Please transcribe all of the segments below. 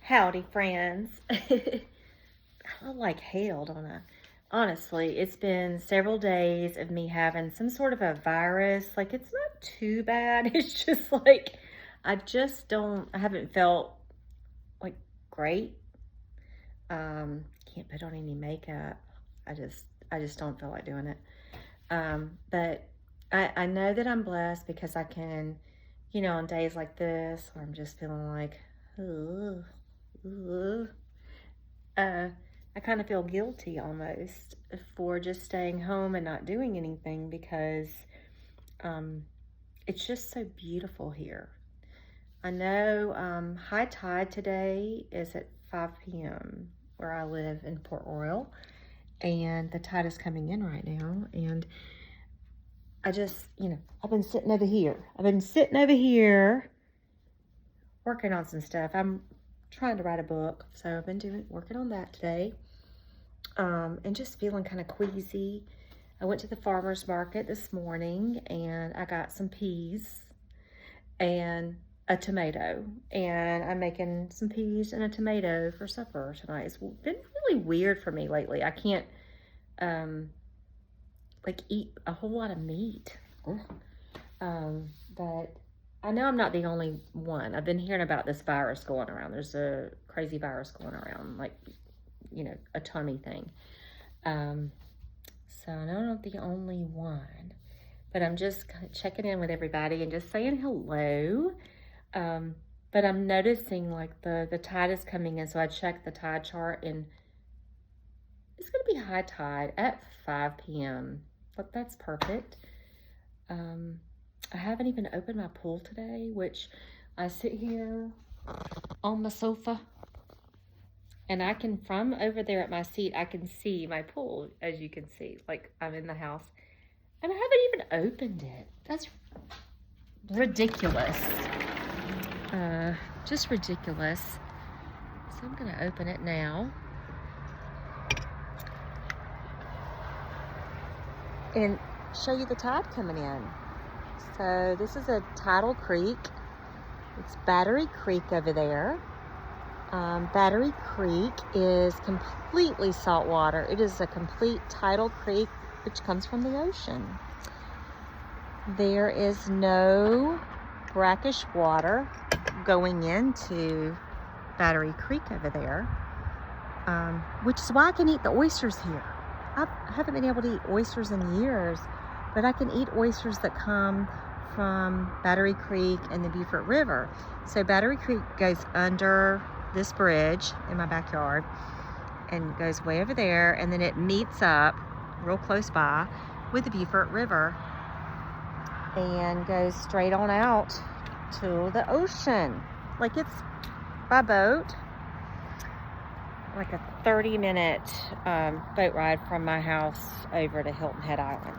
Howdy, friends. I feel like hell, don't I? Honestly, it's been several days of me having some sort of a virus. Like, it's not too bad. It's just like, I haven't felt like great. Can't put on any makeup. I just don't feel like doing it. But I know that I'm blessed because I can, on days like this where I'm just feeling like, ooh, ooh, I kind of feel guilty almost for just staying home and not doing anything because um, it's just so beautiful here. I know high tide today is at 5 p.m. where I live in Port Royal, and the tide is coming in right now. And I just, I've been sitting over here. Working on some stuff. I'm trying to write a book, so I've been working on that today. And just feeling kind of queasy. I went to the farmer's market this morning and I got some peas and a tomato, and I'm making some peas and a tomato for supper tonight. It's been really weird for me lately. I can't like eat a whole lot of meat. But I know I'm not the only one. I've been hearing about this virus going around. There's a crazy virus going around, like, a tummy thing. So I know I'm not the only one, but I'm just kind of checking in with everybody and just saying hello. But I'm noticing like the tide is coming in. So I checked the tide chart and it's going to be high tide at 5 p.m. But that's perfect. I haven't even opened my pool today, which I sit here on the sofa and I can, from over there at my seat, I can see my pool, as you can see, like I'm in the house. And I haven't even opened it. That's ridiculous. Just ridiculous. So I'm gonna open it now. And show you the tide coming in. So this is a tidal creek. It's Battery Creek over there. Battery Creek is completely saltwater. It is a complete tidal creek which comes from the ocean. There is no brackish water going into Battery Creek over there, which is why I can eat the oysters here. I haven't been able to eat oysters in years, but I can eat oysters that come from Battery Creek and the Beaufort River. So Battery Creek goes under this bridge in my backyard and goes way over there, and then it meets up real close by with the Beaufort River and goes straight on out to the ocean. Like, it's by boat, like a 30-minute boat ride from my house over to Hilton Head Island.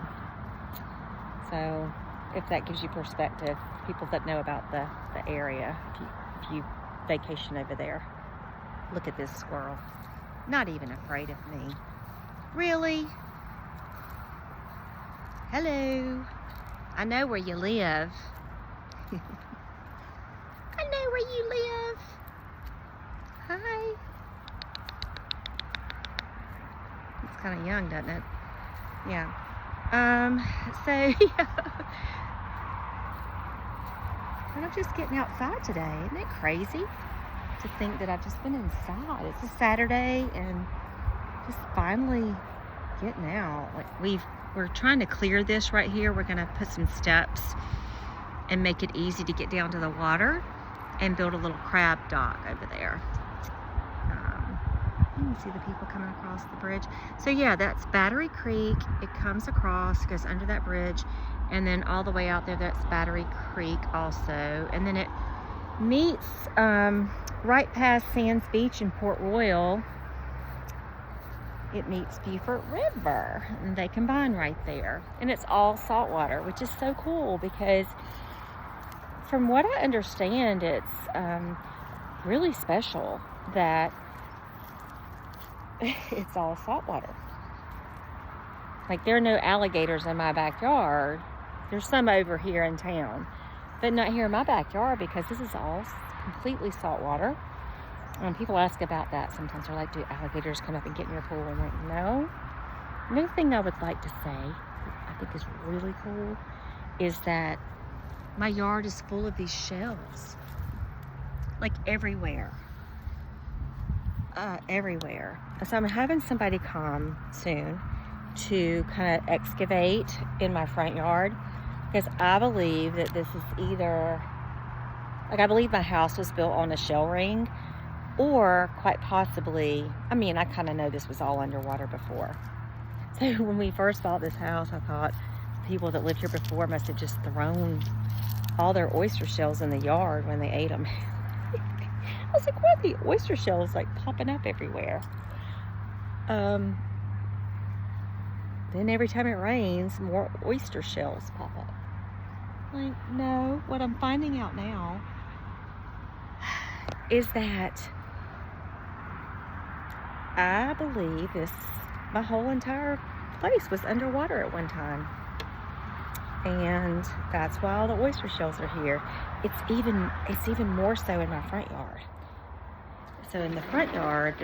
So if that gives you perspective, people that know about the area, if you vacation over there. Look at this squirrel. Not even afraid of me. Really? Hello. I know where you live. I know where you live. Hi. It's kind of young, doesn't it? Yeah. So, and I'm just getting outside today. Isn't it crazy to think that I've just been inside? It's a Saturday and just finally getting out. Like, we're trying to clear this right here. We're gonna put some steps and make it easy to get down to the water and build a little crab dock over there. You can see the people coming across the bridge. So yeah, that's Battery Creek. It comes across, goes under that bridge, and then all the way out there, that's Battery Creek also. And then it meets right past Sands Beach in Port Royal. It meets Beaufort River, and they combine right there. And it's all saltwater, which is so cool because from what I understand, it's really special that it's all saltwater. Like, there are no alligators in my backyard. There's some over here in town, but not here in my backyard because this is all completely saltwater. When people ask about that, sometimes they're like, do alligators come up and get in your pool? I'm like, no. Another thing I would like to say, I think is really cool, is that my yard is full of these shells. Like everywhere. Everywhere. So I'm having somebody come soon to kind of excavate in my front yard, because I believe that this is either, like, I believe my house was built on a shell ring, or quite possibly, I mean, I kind of know this was all underwater before. So when we first bought this house, I thought people that lived here before must have just thrown all their oyster shells in the yard when they ate them. I was like, what are the oyster shells like popping up everywhere? Then every time it rains, more oyster shells pop up. Like, no, what I'm finding out now is that I believe my whole entire place was underwater at one time. And that's why all the oyster shells are here. It's even more so in my front yard. So in the front yard,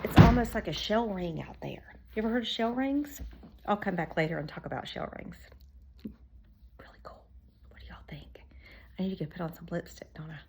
it's almost like a shell ring out there. You ever heard of shell rings? I'll come back later and talk about shell rings. Really cool. What do y'all think? I need to go put on some lipstick, don't I?